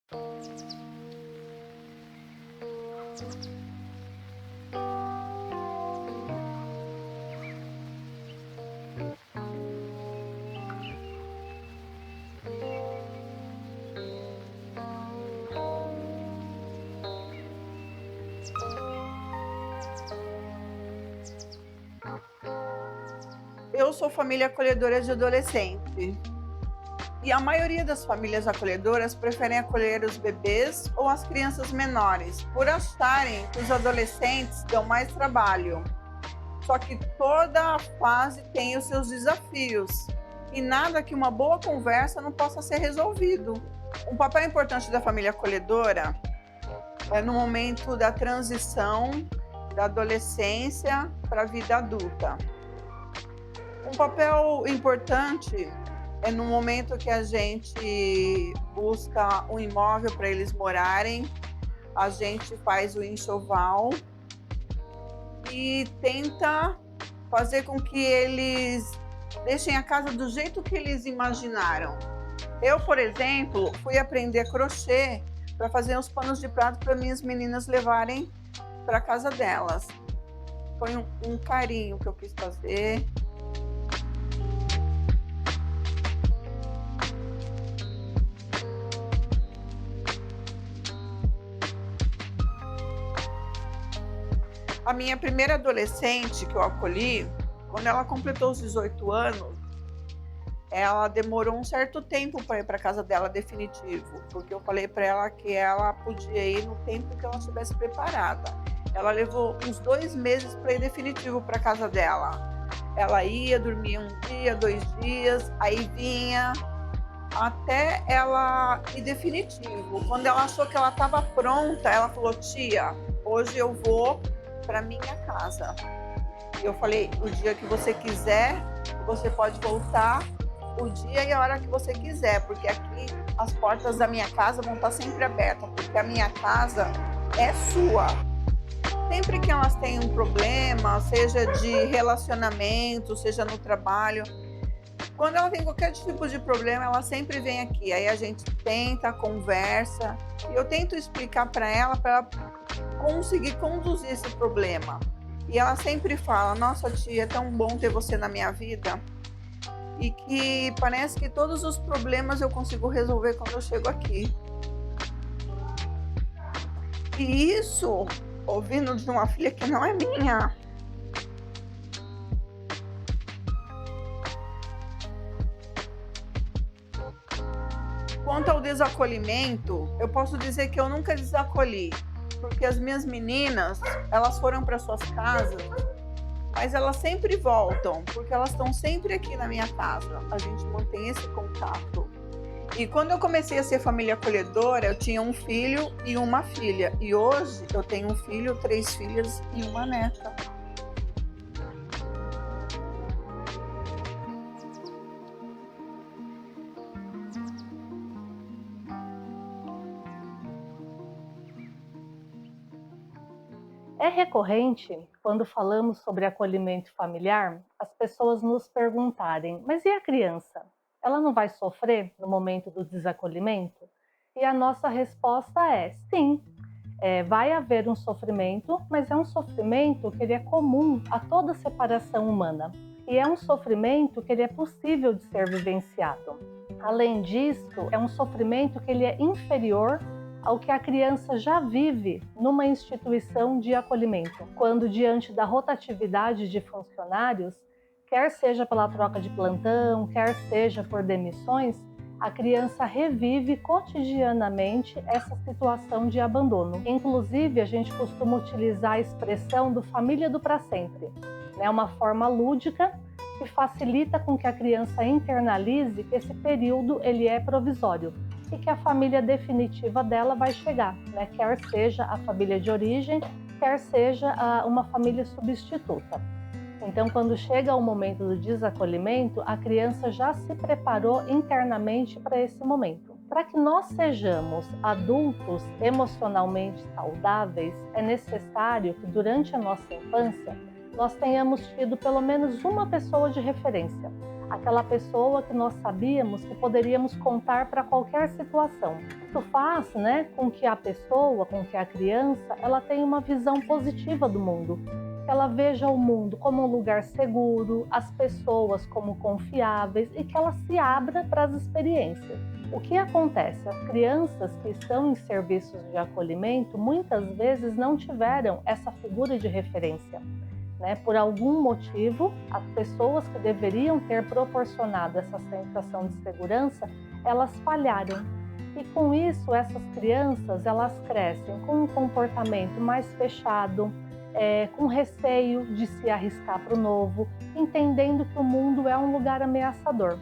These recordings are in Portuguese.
Eu sou família acolhedora de adolescente. E a maioria das famílias acolhedoras preferem acolher os bebês ou as crianças menores, por acharem que os adolescentes dão mais trabalho. Só que toda fase tem os seus desafios e nada que uma boa conversa não possa ser resolvido. Um papel importante da família acolhedora é no momento da transição da adolescência para a vida adulta. Um papel importante é no momento que a gente busca um imóvel para eles morarem, a gente faz o enxoval e tenta fazer com que eles deixem a casa do jeito que eles imaginaram. Eu, por exemplo, fui aprender crochê para fazer uns panos de prato para minhas meninas levarem para casa delas. Foi um carinho que eu quis fazer. A minha primeira adolescente que eu acolhi, quando ela completou os 18 anos, ela demorou um certo tempo para ir para casa dela definitivo, porque eu falei para ela que ela podia ir no tempo que ela estivesse preparada. Ela levou uns 2 meses para ir definitivo para casa dela. Ela ia, dormia um dia, 2 dias, aí vinha, até ela ir definitivo. Quando ela achou que ela estava pronta, ela falou: "Tia, hoje eu vou para minha casa". E eu falei: "O dia que você quiser, você pode voltar o dia e a hora que você quiser, porque aqui as portas da minha casa vão estar sempre abertas, porque a minha casa é sua". Sempre que elas têm um problema, seja de relacionamento, seja no trabalho, quando ela tem qualquer tipo de problema, ela sempre vem aqui. Aí a gente tenta, conversa, e eu tento explicar para ela conseguir conduzir esse problema. E ela sempre fala: "Nossa, tia, é tão bom ter você na minha vida". E que parece que todos os problemas eu consigo resolver quando eu chego aqui. E isso ouvindo de uma filha que não é minha. Quanto ao desacolhimento, eu posso dizer que eu nunca desacolhi, porque as minhas meninas, elas foram para suas casas, mas elas sempre voltam, porque elas estão sempre aqui na minha casa. A gente mantém esse contato. E quando eu comecei a ser família acolhedora, eu tinha um filho e uma filha. E hoje eu tenho um filho, 3 filhas e uma neta. É recorrente, quando falamos sobre acolhimento familiar, as pessoas nos perguntarem: mas e a criança? Ela não vai sofrer no momento do desacolhimento? E a nossa resposta é: sim, vai haver um sofrimento, mas é um sofrimento que ele é comum a toda separação humana. E é um sofrimento que ele é possível de ser vivenciado. Além disso, é um sofrimento que ele é inferior ao que a criança já vive numa instituição de acolhimento, quando diante da rotatividade de funcionários, quer seja pela troca de plantão, quer seja por demissões, a criança revive cotidianamente essa situação de abandono. Inclusive, a gente costuma utilizar a expressão do família do para sempre, né? Uma forma lúdica que facilita com que a criança internalize que esse período ele é provisório e que a família definitiva dela vai chegar, né? Quer seja a família de origem, quer seja uma família substituta. Então, quando chega o momento do desacolhimento, a criança já se preparou internamente para esse momento. Para que nós sejamos adultos emocionalmente saudáveis, é necessário que durante a nossa infância nós tenhamos tido pelo menos uma pessoa de referência. aquela pessoa que nós sabíamos que poderíamos contar para qualquer situação. Isso faz, né, com que a pessoa, com que a criança, ela tenha uma visão positiva do mundo. Que ela veja o mundo como um lugar seguro, as pessoas como confiáveis e que ela se abra para as experiências. O que acontece? As crianças que estão em serviços de acolhimento muitas vezes não tiveram essa figura de referência. Né? Por algum motivo, as pessoas que deveriam ter proporcionado essa sensação de segurança, elas falharam. E com isso, essas crianças, elas crescem com um comportamento mais fechado, com receio de se arriscar para o novo, entendendo que o mundo é um lugar ameaçador.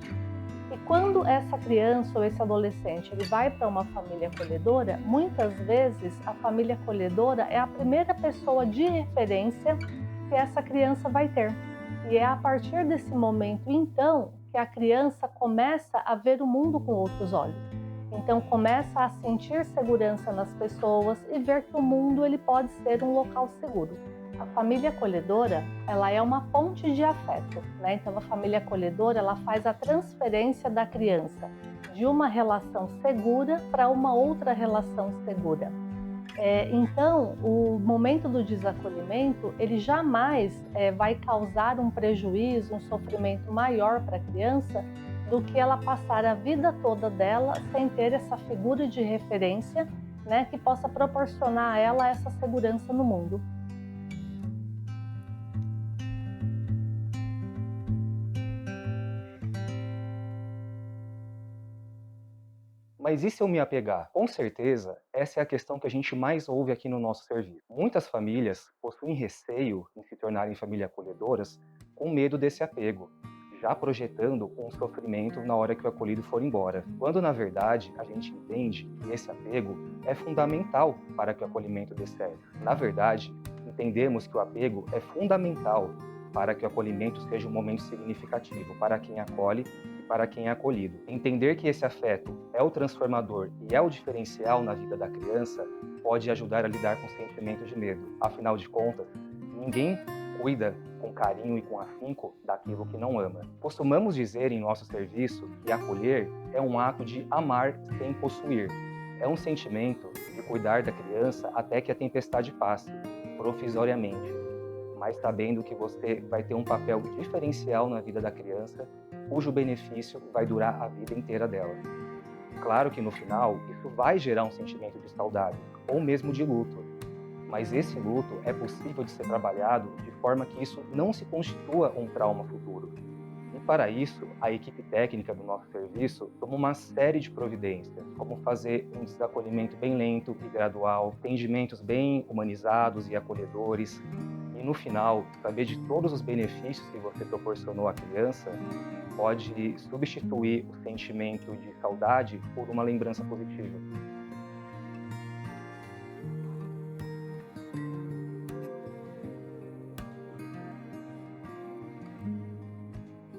E quando essa criança ou esse adolescente ele vai para uma família acolhedora, muitas vezes a família acolhedora é a primeira pessoa de referência que essa criança vai ter. E é a partir desse momento, então, que a criança começa a ver o mundo com outros olhos. Então, começa a sentir segurança nas pessoas e ver que o mundo ele pode ser um local seguro. A família acolhedora, ela é uma ponte de afeto, né? Então, a família acolhedora, ela faz a transferência da criança de uma relação segura para uma outra relação segura. Então, o momento do desacolhimento, ele jamais vai causar um prejuízo, um sofrimento maior para a criança do que ela passar a vida toda dela sem ter essa figura de referência, né, que possa proporcionar a ela essa segurança no mundo. Mas e se eu me apegar? Com certeza, essa é a questão que a gente mais ouve aqui no nosso serviço. Muitas famílias possuem receio em se tornarem famílias acolhedoras com medo desse apego, já projetando um sofrimento na hora que o acolhido for embora. Quando, na verdade, a gente entende que esse apego é fundamental para que o acolhimento dê certo. Na verdade, entendemos que o apego é fundamental para que o acolhimento seja um momento significativo para quem acolhe para quem é acolhido. Entender que esse afeto é o transformador e é o diferencial na vida da criança pode ajudar a lidar com o sentimento de medo. Afinal de contas, ninguém cuida com carinho e com afinco daquilo que não ama. Costumamos dizer em nosso serviço que acolher é um ato de amar sem possuir. É um sentimento de cuidar da criança até que a tempestade passe, provisoriamente, mas sabendo que você vai ter um papel diferencial na vida da criança, cujo benefício vai durar a vida inteira dela. Claro que no final, isso vai gerar um sentimento de saudade, ou mesmo de luto, mas esse luto é possível de ser trabalhado de forma que isso não se constitua um trauma futuro. E para isso, a equipe técnica do nosso serviço toma uma série de providências, como fazer um desacolhimento bem lento e gradual, atendimentos bem humanizados e acolhedores, e no final, saber de todos os benefícios que você proporcionou à criança pode substituir o sentimento de saudade por uma lembrança positiva.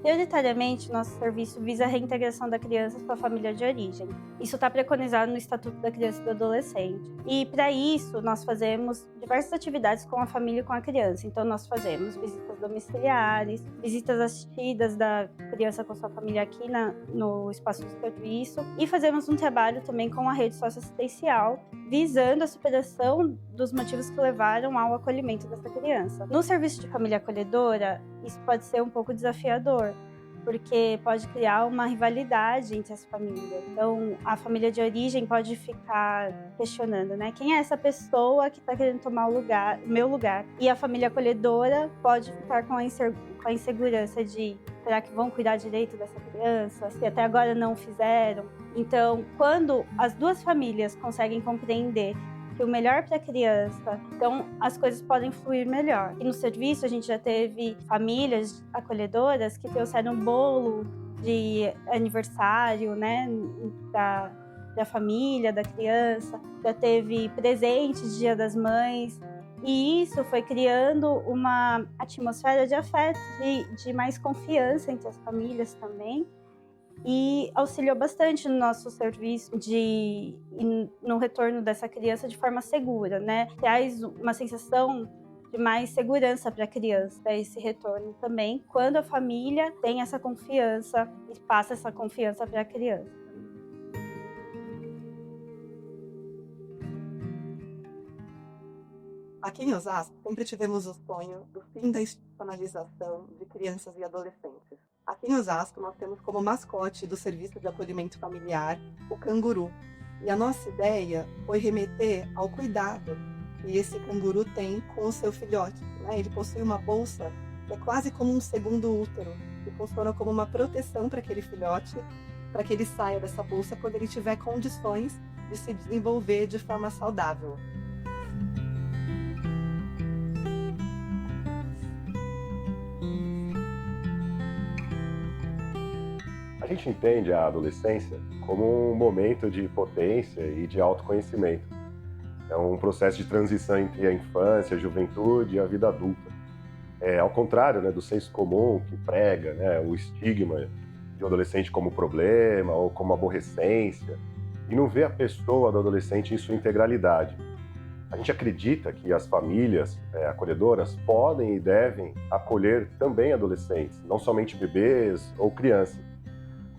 Prioritariamente, nosso serviço visa a reintegração da criança com a família de origem. Isso está preconizado no Estatuto da Criança e do Adolescente. E, para isso, nós fazemos diversas atividades com a família e com a criança. Então, nós fazemos visitas domiciliares, visitas assistidas da criança com sua família aqui no espaço de serviço. E fazemos um trabalho também com a rede socioassistencial, visando a superação dos motivos que levaram ao acolhimento dessa criança. No serviço de família acolhedora, isso pode ser um pouco desafiador, porque pode criar uma rivalidade entre as famílias. Então, a família de origem pode ficar questionando, né? Quem é essa pessoa que está querendo tomar o meu lugar? E a família acolhedora pode ficar com a insegurança de será que vão cuidar direito dessa criança? Se até agora não fizeram. Então, quando as duas famílias conseguem compreender que o melhor para a criança, então as coisas podem fluir melhor. E no serviço a gente já teve famílias acolhedoras que trouxeram bolo de aniversário, né, da família, da criança, já teve presentes de Dia das Mães, e isso foi criando uma atmosfera de afeto, de mais confiança entre as famílias também. E auxiliou bastante no nosso serviço no retorno dessa criança de forma segura, né? Traz uma sensação de mais segurança para a criança, para esse retorno também, quando a família tem essa confiança e passa essa confiança para a criança. Aqui em Osasco, sempre tivemos o sonho do fim da institucionalização de crianças e adolescentes. Aqui em Osasco, nós temos como mascote do Serviço de Acolhimento Familiar o canguru. E a nossa ideia foi remeter ao cuidado que esse canguru tem com o seu filhote, né? Ele possui uma bolsa que é quase como um segundo útero, que funciona como uma proteção para aquele filhote, para que ele saia dessa bolsa quando ele tiver condições de se desenvolver de forma saudável. A gente entende a adolescência como um momento de potência e de autoconhecimento. É um processo de transição entre a infância, a juventude e a vida adulta. Ao contrário, né, do senso comum que prega, né, o estigma de um adolescente como problema ou como aborrecência, e não vê a pessoa do adolescente em sua integralidade. A gente acredita que as famílias acolhedoras podem e devem acolher também adolescentes, não somente bebês ou crianças.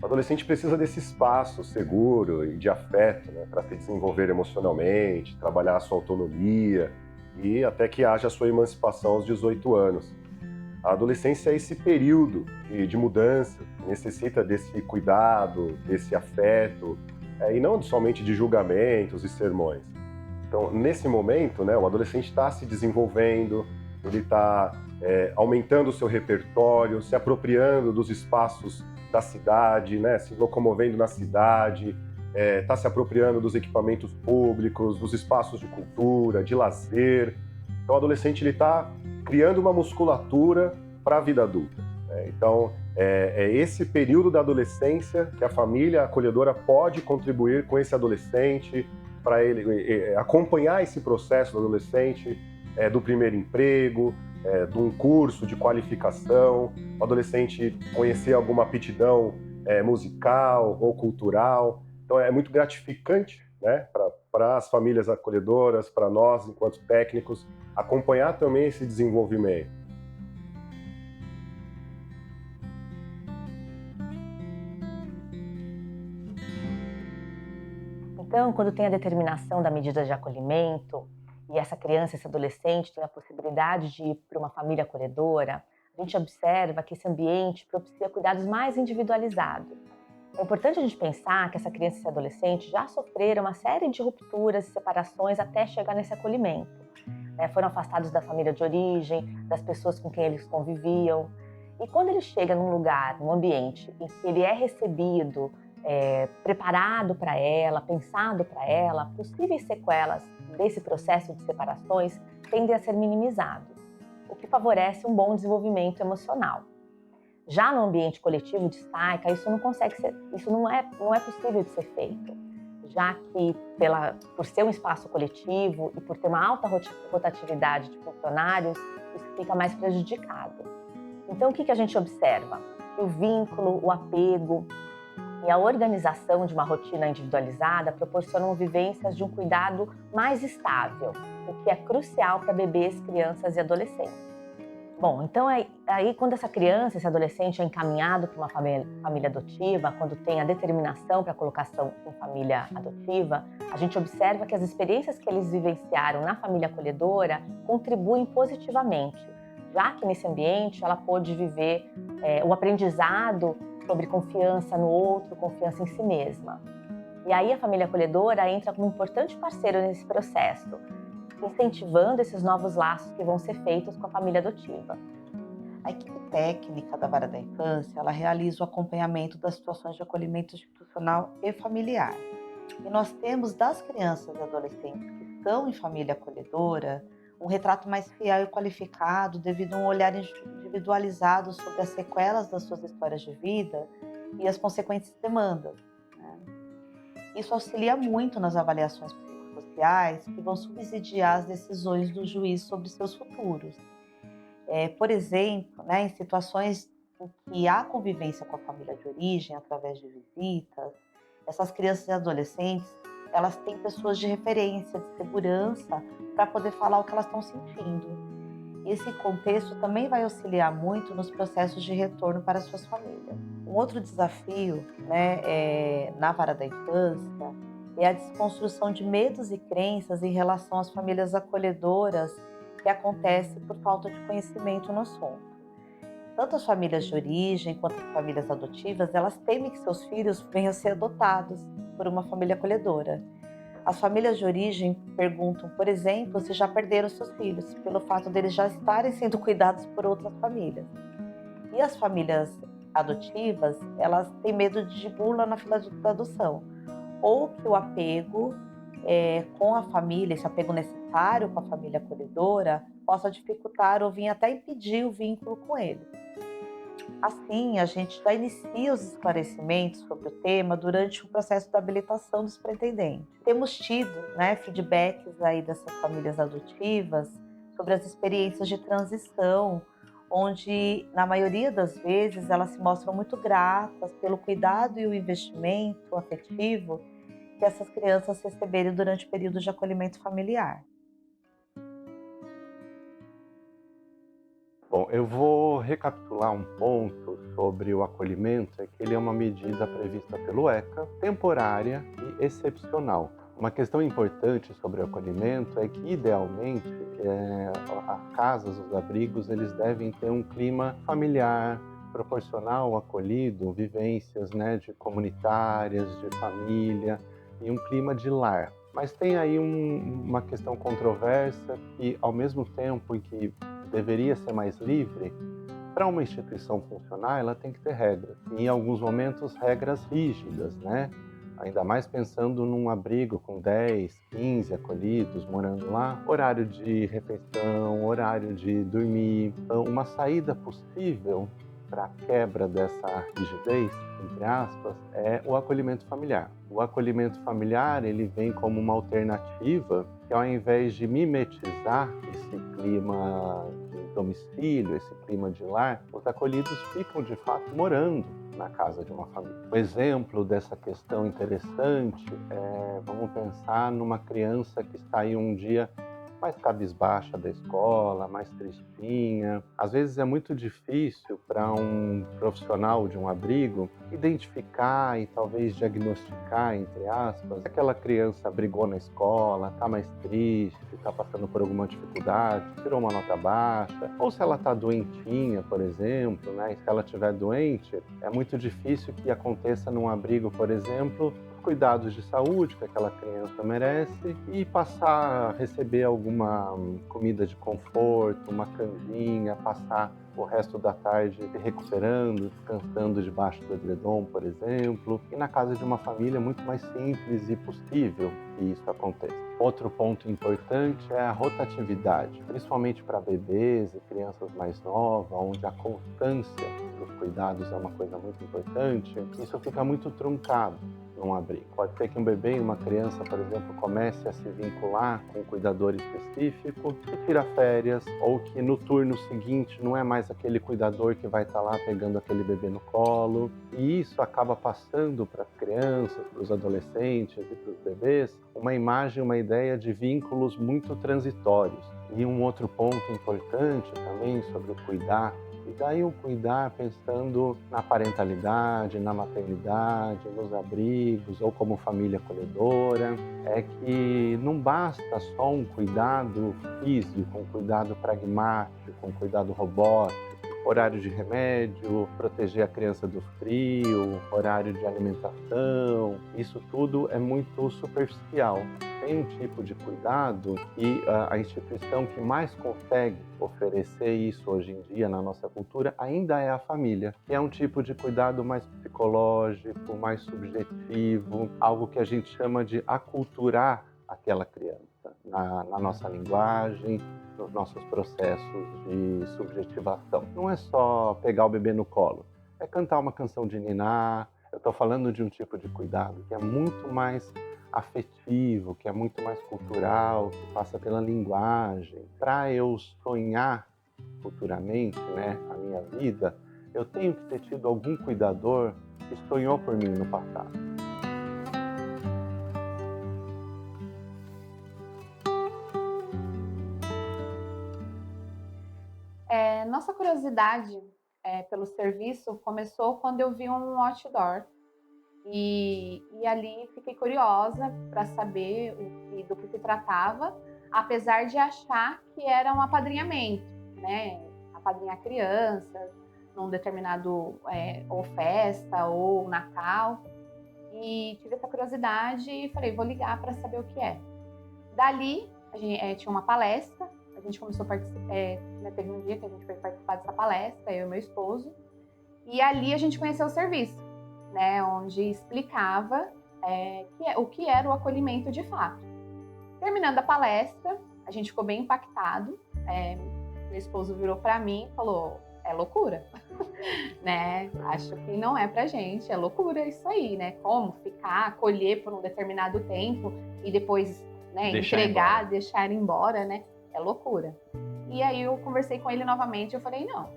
O adolescente precisa desse espaço seguro e de afeto, né, para se desenvolver emocionalmente, trabalhar a sua autonomia e até que haja a sua emancipação aos 18 anos. A adolescência é esse período de mudança, que necessita desse cuidado, desse afeto, e não somente de julgamentos e sermões. Então, nesse momento, né, o adolescente está se desenvolvendo, ele está aumentando o seu repertório, se apropriando dos espaços da cidade, né, se locomovendo na cidade, está se apropriando dos equipamentos públicos, dos espaços de cultura, de lazer. Então, o adolescente está criando uma musculatura para a vida adulta. Né? Então, é esse período da adolescência que a família acolhedora pode contribuir com esse adolescente, para ele acompanhar esse processo do adolescente, do primeiro emprego, de um curso de qualificação, o adolescente conhecer alguma aptidão musical ou cultural. Então é muito gratificante, né, para as famílias acolhedoras, para nós enquanto técnicos, acompanhar também esse desenvolvimento. Então, quando tem a determinação da medida de acolhimento e essa criança, esse adolescente tem a possibilidade de ir para uma família acolhedora, a gente observa que esse ambiente propicia cuidados mais individualizados. É importante a gente pensar que essa criança e esse adolescente já sofreram uma série de rupturas e separações até chegar nesse acolhimento. Foram afastados da família de origem, das pessoas com quem eles conviviam. E quando ele chega num lugar, num ambiente em que ele é recebido, preparado para ela, pensado para ela, possíveis sequelas desse processo de separações tendem a ser minimizados, o que favorece um bom desenvolvimento emocional. Já no ambiente coletivo de Staica, isso não é possível de ser feito, já que por ser um espaço coletivo e por ter uma alta rotatividade de funcionários, isso fica mais prejudicado. Então, o que a gente observa? Que o vínculo, o apego e a organização de uma rotina individualizada proporcionam vivências de um cuidado mais estável, o que é crucial para bebês, crianças e adolescentes. Bom, então aí quando essa criança, esse adolescente é encaminhado para uma família adotiva, quando tem a determinação para a colocação em família adotiva, a gente observa que as experiências que eles vivenciaram na família acolhedora contribuem positivamente, já que nesse ambiente ela pôde viver o aprendizado sobre confiança no outro, confiança em si mesma. E aí a família acolhedora entra como um importante parceiro nesse processo, incentivando esses novos laços que vão ser feitos com a família adotiva. A equipe técnica da Vara da Infância, ela realiza o acompanhamento das situações de acolhimento institucional e familiar. E nós temos das crianças e adolescentes que estão em família acolhedora um retrato mais fiel e qualificado devido a um olhar individualizado sobre as sequelas das suas histórias de vida e as consequentes demandas. Né? Isso auxilia muito nas avaliações psicossociais que vão subsidiar as decisões do juiz sobre seus futuros. Por exemplo, né, em situações em que há convivência com a família de origem através de visitas, essas crianças e adolescentes elas têm pessoas de referência, de segurança, para poder falar o que elas estão sentindo. Esse contexto também vai auxiliar muito nos processos de retorno para suas famílias. Um outro desafio, né, na vara da infância é a desconstrução de medos e crenças em relação às famílias acolhedoras que acontece por falta de conhecimento no assunto. Tanto as famílias de origem quanto as famílias adotivas, elas temem que seus filhos venham a ser adotados por uma família acolhedora. As famílias de origem perguntam, por exemplo, se já perderam seus filhos, pelo fato deles já estarem sendo cuidados por outras famílias. E as famílias adotivas, elas têm medo de bula na fila de adoção, ou que o apego com a família, esse apego necessário com a família acolhedora, possa dificultar ou vir até impedir o vínculo com ele. Assim, a gente já inicia os esclarecimentos sobre o tema durante o processo de habilitação dos pretendentes. Temos tido, né, feedbacks aí dessas famílias adotivas sobre as experiências de transição, onde, na maioria das vezes, elas se mostram muito gratas pelo cuidado e o investimento afetivo que essas crianças receberam durante o período de acolhimento familiar. Bom, eu vou recapitular um ponto sobre o acolhimento, é que ele é uma medida prevista pelo ECA, temporária e excepcional. Uma questão importante sobre o acolhimento é que, idealmente, as casas, os abrigos, eles devem ter um clima familiar, proporcional, acolhido, vivências, né, de comunitárias, de família e um clima de lar. Mas tem aí uma questão controversa que, ao mesmo tempo em que deveria ser mais livre, para uma instituição funcionar, ela tem que ter regras. E, em alguns momentos, regras rígidas, né? Ainda mais pensando num abrigo com 10, 15 acolhidos morando lá. Horário de refeição, horário de dormir. Então, uma saída possível para a quebra dessa rigidez, entre aspas, é o acolhimento familiar. O acolhimento familiar, ele vem como uma alternativa que, ao invés de mimetizar esse clima de domicílio, esse clima de lar, os acolhidos ficam, de fato, morando na casa de uma família. Um exemplo dessa questão interessante vamos pensar numa criança que está aí um dia mais cabisbaixa da escola, mais tristinha. Às vezes é muito difícil para um profissional de um abrigo identificar e talvez diagnosticar, entre aspas, se aquela criança brigou na escola, está mais triste, está passando por alguma dificuldade, tirou uma nota baixa, ou se ela está doentinha, por exemplo, né? E se ela estiver doente, é muito difícil que aconteça num abrigo, por exemplo, cuidados de saúde que aquela criança merece e passar a receber alguma comida de conforto, uma canjinha, passar o resto da tarde se recuperando, descansando debaixo do edredom, por exemplo. E na casa de uma família é muito mais simples e possível que isso aconteça. Outro ponto importante é a rotatividade, principalmente para bebês e crianças mais novas, onde a constância dos cuidados é uma coisa muito importante. Isso fica muito truncado num abrigo. Pode ser que um bebê e uma criança, por exemplo, comece a se vincular com um cuidador específico que tira férias, ou que no turno seguinte não é mais aquele cuidador que vai estar lá pegando aquele bebê no colo. E isso acaba passando para as crianças, para os adolescentes e para os bebês uma imagem, uma ideia de vínculos muito transitórios. E um outro ponto importante também sobre o cuidar, e daí o cuidar pensando na parentalidade, na maternidade, nos abrigos ou como família acolhedora, é que não basta só um cuidado físico, um cuidado pragmático, um cuidado robótico, horário de remédio, proteger a criança do frio, horário de alimentação, isso tudo é muito superficial. Tem um tipo de cuidado e a instituição que mais consegue oferecer isso hoje em dia na nossa cultura ainda é a família, que é um tipo de cuidado mais psicológico, mais subjetivo, algo que a gente chama de aculturar aquela criança na nossa linguagem, nos nossos processos de subjetivação. Não é só pegar o bebê no colo, é cantar uma canção de niná. Eu estou falando de um tipo de cuidado que é muito mais afetivo, que é muito mais cultural, que passa pela linguagem. Para eu sonhar futuramente, né, a minha vida, eu tenho que ter tido algum cuidador que sonhou por mim no passado. Nossa curiosidade pelo serviço começou quando eu vi um outdoor e ali fiquei curiosa para saber do que se tratava, apesar de achar que era um apadrinhamento, né? Apadrinhar crianças num determinado ou festa ou Natal. E tive essa curiosidade e falei, vou ligar para saber o que é. Dali, a gente, tinha uma palestra, a gente começou a participar, teve um dia que a gente foi participar dessa palestra, eu e meu esposo, e ali a gente conheceu o serviço, né, onde explicava o que era o acolhimento de fato. Terminando a palestra, a gente ficou bem impactado, meu esposo virou para mim e falou, é loucura, né? Acho que não é pra gente, é loucura isso aí, né? Como ficar, acolher por um determinado tempo e depois, né, entregar, deixar embora, né? É loucura. E aí eu conversei com ele novamente e eu falei, não,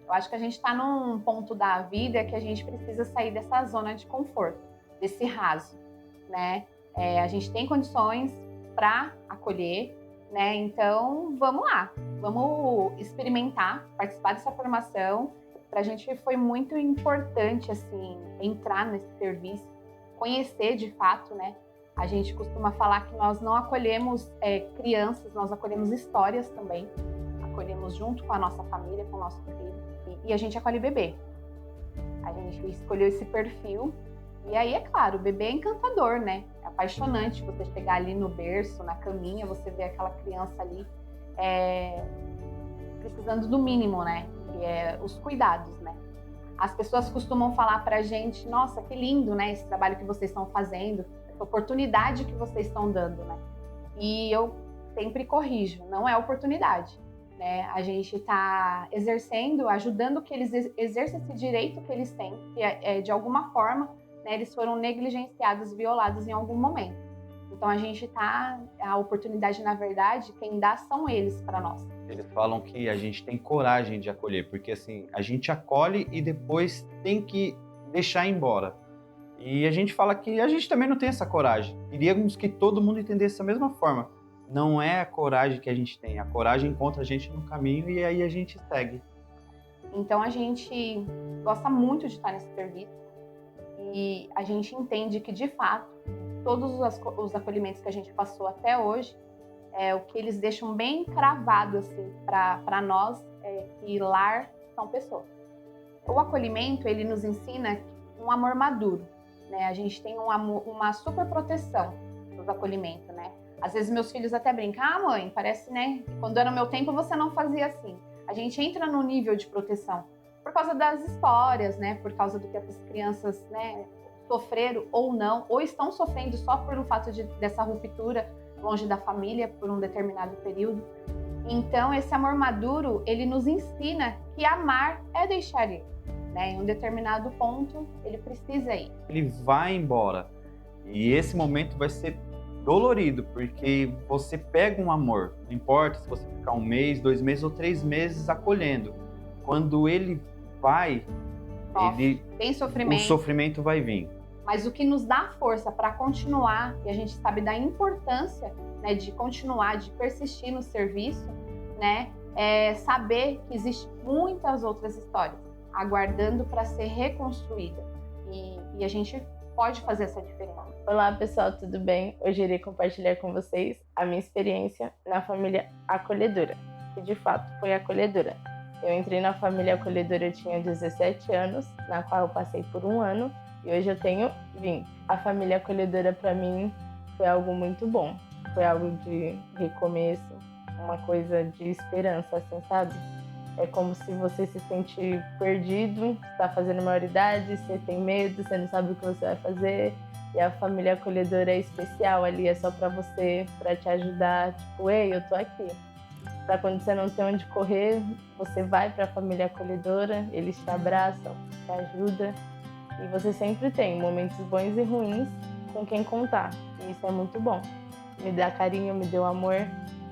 eu acho que a gente tá num ponto da vida que a gente precisa sair dessa zona de conforto, desse raso, né? A gente tem condições para acolher, né? Então, vamos lá, vamos experimentar, participar dessa formação. Para a gente foi muito importante, assim, entrar nesse serviço, conhecer de fato, né? A gente costuma falar que nós não acolhemos crianças, nós acolhemos histórias também. Acolhemos junto com a nossa família, com o nosso filho. E a gente acolhe bebê. A gente escolheu esse perfil. E aí, é claro, o bebê é encantador, né? É apaixonante você chegar ali no berço, na caminha, você ver aquela criança ali precisando do mínimo, né? Que é os cuidados, né? As pessoas costumam falar pra gente, nossa, que lindo, né? Esse trabalho que vocês estão fazendo, essa oportunidade que vocês estão dando, né? E eu sempre corrijo, não é oportunidade, né? A gente está exercendo, ajudando que eles exerçam esse direito que eles têm, que de alguma forma, né, eles foram negligenciados, violados em algum momento. Então a oportunidade, na verdade, quem dá são eles para nós. Eles falam que a gente tem coragem de acolher, porque assim, a gente acolhe e depois tem que deixar embora. E a gente fala que a gente também não tem essa coragem. Queríamos que todo mundo entendesse da mesma forma. Não é a coragem que a gente tem, a coragem encontra a gente no caminho e aí a gente segue. Então a gente gosta muito de estar nesse serviço. E a gente entende que, de fato, todos os acolhimentos que a gente passou até hoje, o que eles deixam bem cravado assim, para nós é que lar são pessoas. O acolhimento, ele nos ensina um amor maduro, né? A gente tem uma super proteção nos acolhimentos, né? Às vezes meus filhos até brincam, mãe, parece, né? Quando era o meu tempo você não fazia assim. A gente entra no nível de proteção. Por causa das histórias, né? Por causa do que essas crianças, né, sofreram ou não, ou estão sofrendo só por o fato dessa ruptura longe da família por um determinado período. Então, esse amor maduro, ele nos ensina que amar é deixar ir, né? Em um determinado ponto, ele precisa ir. Ele vai embora. E esse momento vai ser dolorido, porque você pega um amor, não importa se você ficar 1 mês, 2 meses ou 3 meses acolhendo. Quando ele vai, tem sofrimento. O sofrimento vai vir. Mas o que nos dá força para continuar, e a gente sabe da importância, né, de continuar, de persistir no serviço, né, é saber que existem muitas outras histórias aguardando para ser reconstruída. E a gente pode fazer essa diferença. Olá pessoal, tudo bem? Hoje irei compartilhar com vocês a minha experiência na família acolhedora, que de fato foi acolhedora. Eu entrei na família acolhedora, eu tinha 17 anos, na qual eu passei por 1 ano, e hoje eu tenho 20. A família acolhedora para mim foi algo muito bom, foi algo de recomeço, uma coisa de esperança, assim, sabe? É como se você se sente perdido, está fazendo maioridade, você tem medo, você não sabe o que você vai fazer, e a família acolhedora é especial ali, é só para você, para te ajudar, tipo, ei, eu tô aqui. Para quando você não tem onde correr, você vai para a família acolhedora, eles te abraçam, te ajudam, e você sempre tem momentos bons e ruins com quem contar, e isso é muito bom. Me dá carinho, me deu amor,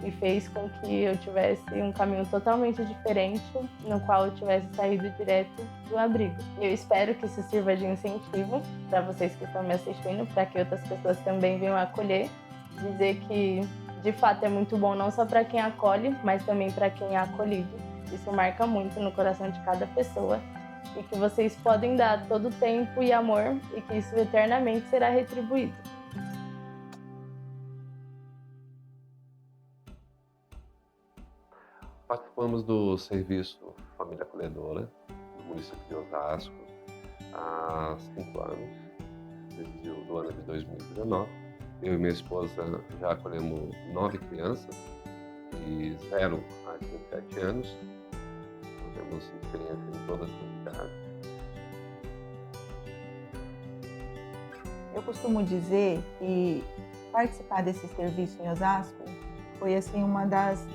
e fez com que eu tivesse um caminho totalmente diferente, no qual eu tivesse saído direto do abrigo. Eu espero que isso sirva de incentivo para vocês que estão me assistindo, para que outras pessoas também venham acolher, dizer que de fato é muito bom não só para quem acolhe, mas também para quem é acolhido, Isso marca muito no coração de cada pessoa e que vocês podem dar todo o tempo e amor e que isso eternamente será retribuído. Participamos do serviço Família Acolhedora do município de Osasco há 5 anos, desde o ano de 2019. Eu e minha esposa já acolhemos 9 crianças, de 0 a 17 anos. Temos experiência em todas as idades. Eu costumo dizer que participar desse serviço em Osasco foi assim uma das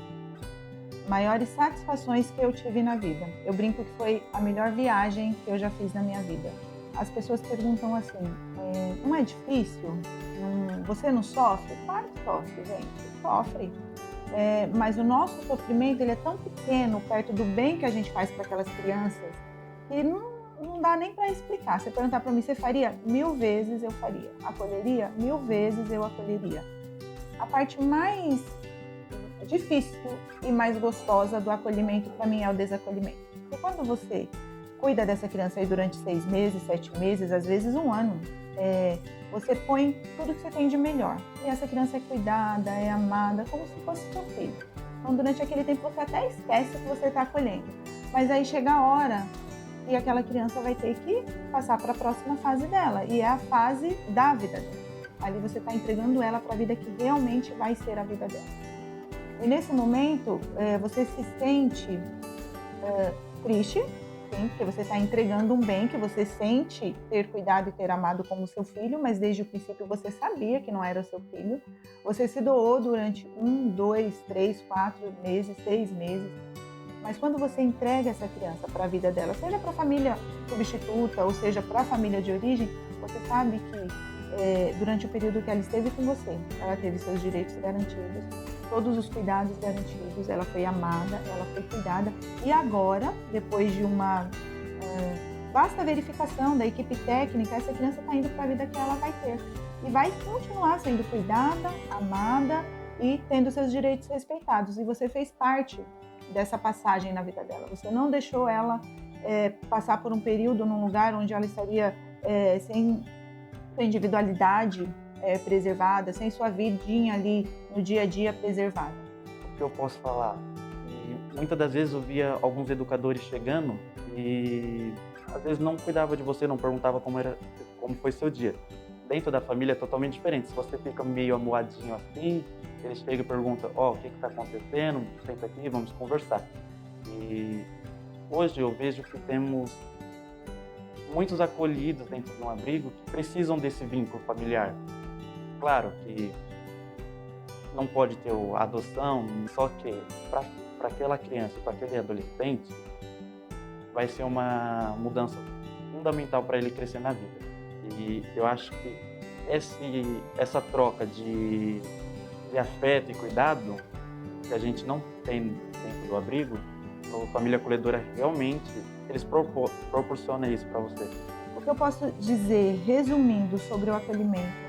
maiores satisfações que eu tive na vida. Eu brinco que foi a melhor viagem que eu já fiz na minha vida. As pessoas perguntam assim, não é difícil? Você não sofre? Claro que sofre, gente, sofre. Mas o nosso sofrimento ele é tão pequeno perto do bem que a gente faz para aquelas crianças que não dá nem para explicar. Você perguntar para mim, você faria? 1000 vezes eu faria. Acolheria? 1000 vezes eu acolheria. A parte mais difícil e mais gostosa do acolhimento para mim é o desacolhimento. Porque quando você cuida dessa criança aí durante 6 meses, 7 meses, às vezes 1 ano, você põe tudo que você tem de melhor. E essa criança é cuidada, é amada, como se fosse seu filho. Então, durante aquele tempo, você até esquece que você está acolhendo. Mas aí chega a hora e aquela criança vai ter que passar para a próxima fase dela. E é a fase da vida dela. Ali você está entregando ela para a vida que realmente vai ser a vida dela. E nesse momento, você se sente triste, sim, porque você está entregando um bem que você sente ter cuidado e ter amado como seu filho, mas desde o princípio você sabia que não era seu filho. Você se doou durante 1, 2, 3, 4 meses, 6 meses. Mas quando você entrega essa criança para a vida dela, seja para a família substituta ou seja para a família de origem, você sabe que durante o período que ela esteve com você, ela teve seus direitos garantidos, todos os cuidados garantidos, ela foi amada, ela foi cuidada e agora, depois de uma vasta verificação da equipe técnica, essa criança está indo para a vida que ela vai ter e vai continuar sendo cuidada, amada e tendo seus direitos respeitados. E você fez parte dessa passagem na vida dela. Você não deixou ela passar por um período num lugar onde ela estaria sem sua individualidade preservada, sem sua vidinha ali no dia a dia preservada. O que eu posso falar? E muitas das vezes eu via alguns educadores chegando e às vezes não cuidava de você, não perguntava como foi seu dia. Dentro da família é totalmente diferente. Se você fica meio amuadinho assim, eles chegam e perguntam, o que está acontecendo? Senta aqui, vamos conversar. E hoje eu vejo que temos muitos acolhidos dentro de um abrigo que precisam desse vínculo familiar. Claro que não pode ter a adoção, só que para aquela criança, para aquele adolescente, vai ser uma mudança fundamental para ele crescer na vida. E eu acho que essa troca de afeto e cuidado que a gente não tem dentro do abrigo, a Família Acolhedora realmente eles proporcionam isso para você. O que eu posso dizer, resumindo, sobre o acolhimento,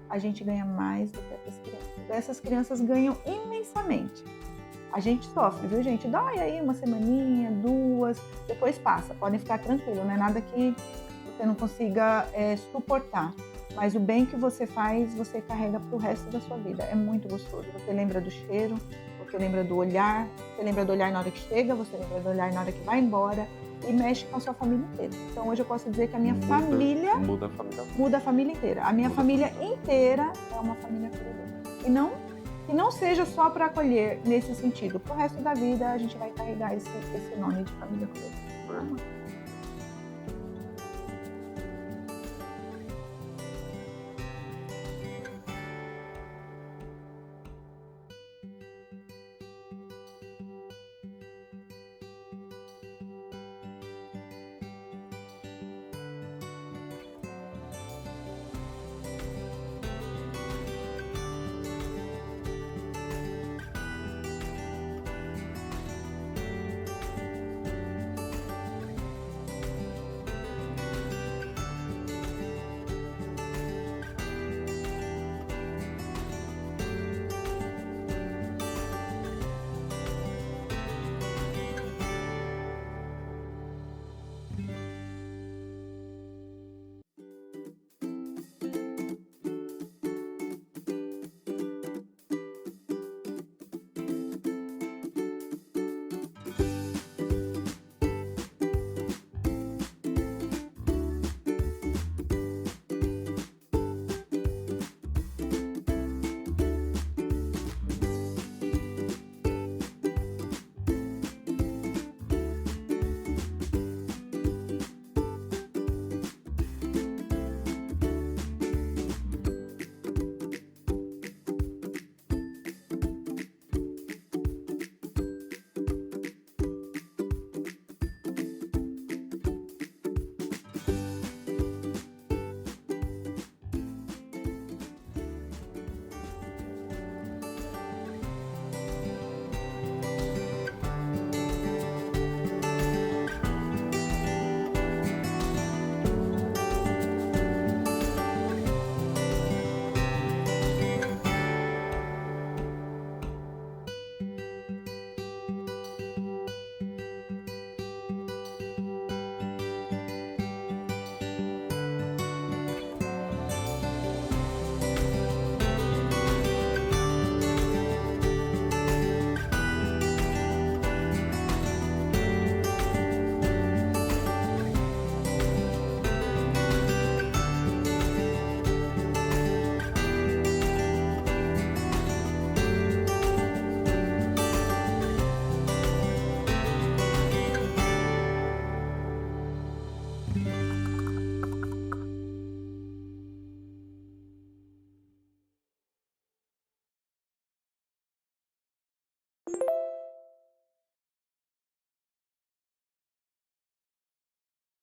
a gente ganha mais do que essas crianças. Essas crianças ganham imensamente. A gente sofre, viu, gente? Dói aí uma semaninha, 2, depois passa. Podem ficar tranquilos, não é nada que você não consiga suportar. Mas o bem que você faz, você carrega para o resto da sua vida. É muito gostoso. Você lembra do cheiro, você lembra do olhar, você lembra do olhar na hora que chega, você lembra do olhar na hora que vai embora e mexe com a sua família inteira. Então hoje eu posso dizer que a minha família muda a família inteira. A minha família inteira é uma família acolhedora. E não seja só para acolher nesse sentido. Pro resto da vida a gente vai carregar esse nome de família acolhedora.